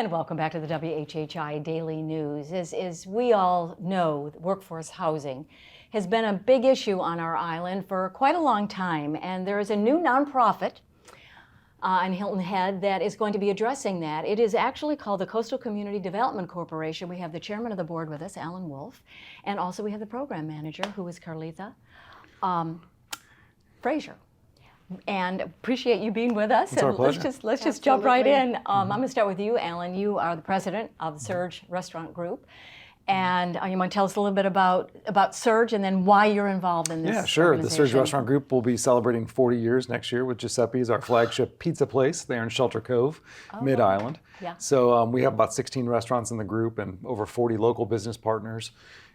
And welcome back to the WHHI Daily News. As we all know, workforce housing has been a big issue on our island for quite a long time, and there is a new nonprofit on Hilton Head that is going to be addressing that. It is actually called the Coastal Community Development Corporation. We have the chairman of the board with us, Alan Wolf, and also we have the program manager, who is Carletha Frazier. And appreciate you being with us. It's our pleasure. Let's just jump right in. I'm going to start with you, Alan. You are the president of the Surge Restaurant Group. And you want to tell us a little bit about Surge and then why you're involved in this? Yeah, sure. The Surge Restaurant Group will be celebrating 40 years next year with Giuseppe's, our flagship pizza place there in Shelter Cove, Mid-Island. Yeah. So we have about 16 restaurants in the group and over 40 local business partners.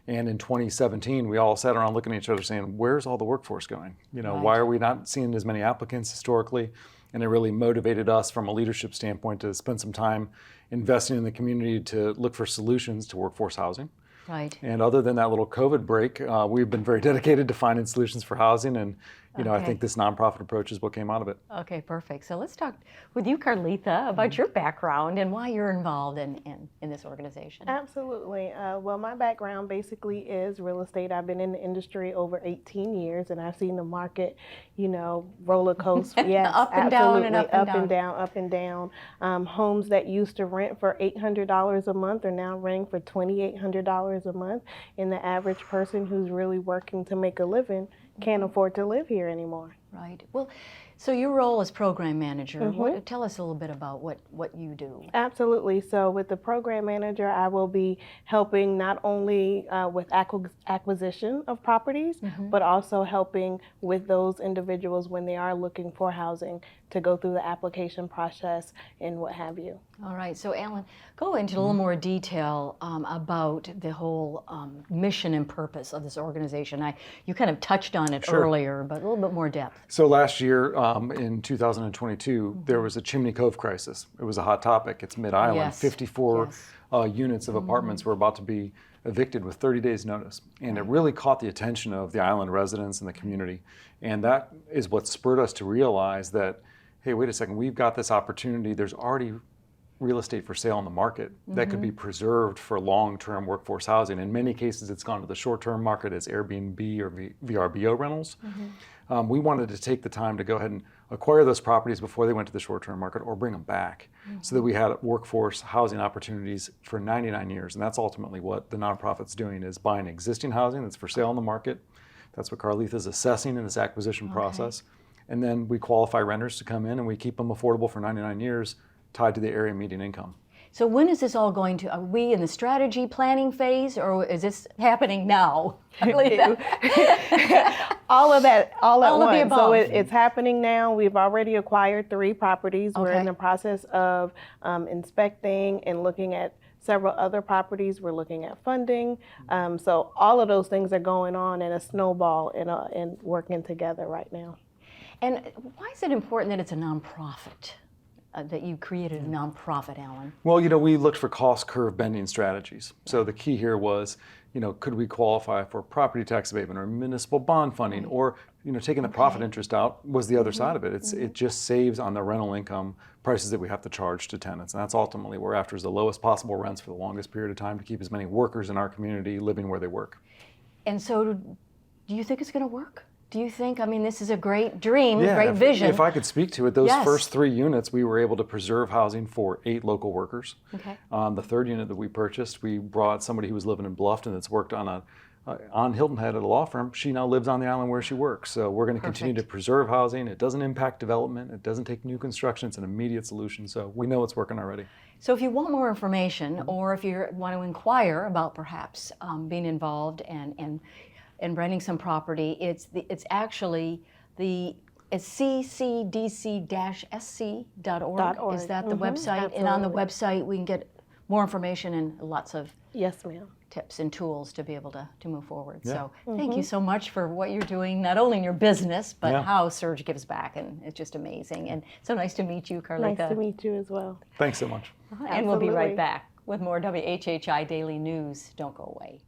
And in 2017, we all sat around looking at each other saying, where's all the workforce going? You know, why are we not seeing as many applicants historically? And it really motivated us from a leadership standpoint to spend some time investing in the community to look for solutions to workforce housing. Right. And other than that little COVID break, we've been very dedicated to finding solutions for housing. And, you know, I think this nonprofit approach is what came out of it. Okay, perfect. So let's talk with you, Carletha, about your background and why you're involved in this organization. Absolutely. Well, my background basically is real estate. I've been in the industry over 18 years, and I've seen the market, you know, roller coaster. Yes, up and absolutely. down and up and down. Up and down. Homes that used to rent for $800 a month are now renting for $2,800 a month. And the average person who's really working to make a living can't afford to live here anymore. Right. Well, so your role as program manager, tell us a little bit about what you do. Absolutely. So with the program manager, I will be helping not only with acquisition of properties, but also helping with those individuals when they are looking for housing to go through the application process and what have you. All right. So Alan, go into a little more detail about the whole mission and purpose of this organization. You kind of touched on it earlier, but a little bit more depth. So last year, in 2022, there was a Chimney Cove crisis. It was a hot topic. It's Mid-Island. Yes. 54 units of apartments were about to be evicted with 30 days notice. And it really caught the attention of the island residents and the community. And that is what spurred us to realize that, hey, wait a second, we've got this opportunity. There's already real estate for sale on the market that could be preserved for long-term workforce housing. In many cases, it's gone to the short-term market as Airbnb or VRBO rentals. We wanted to take the time to go ahead and acquire those properties before they went to the short-term market or bring them back so that we had workforce housing opportunities for 99 years. And that's ultimately what the nonprofit's doing, is buying existing housing that's for sale on the market. That's what Carletha is assessing in this acquisition process. And then we qualify renters to come in and we keep them affordable for 99 years tied to the area median income. So when is this all going to, are we in the strategy planning phase, or is this happening now? All of that, all at All of the once. So above. it's happening now. We've already acquired 3 properties. We're in the process of inspecting and looking at several other properties. We're looking at funding. So all of those things are going on in a snowball and working together right now. And why is it important that it's a nonprofit? That you created a nonprofit, Alan? Well, you know, we looked for cost curve bending strategies. So the key here was, you know, could we qualify for property tax abatement or municipal bond funding, or, you know, taking the profit interest out was the other side of it. It just saves on the rental income prices that we have to charge to tenants. And that's ultimately what we're after, is the lowest possible rents for the longest period of time to keep as many workers in our community living where they work. And so do you think it's going to work? Do you think, I mean, this is a great dream, great vision. If I could speak to it, those first 3 units, we were able to preserve housing for 8 local workers. The 3rd unit that we purchased, we brought somebody who was living in Bluffton that's worked on Hilton Head at a law firm. She now lives on the island where she works. So we're going to continue to preserve housing. It doesn't impact development. It doesn't take new construction. It's an immediate solution. So we know it's working already. So if you want more information, or if you want to inquire about perhaps being involved and renting some property, it's actually ccdc-sc.org. Is that the website? Absolutely. And on the website we can get more information and lots of tips and tools to be able to move forward. So thank you so much for what you're doing, not only in your business, but how Surge gives back, and it's just amazing. And so nice to meet you, Carletha. Nice to meet you as well. Thanks so much. And we'll be right back with more WHHI Daily News. Don't go away.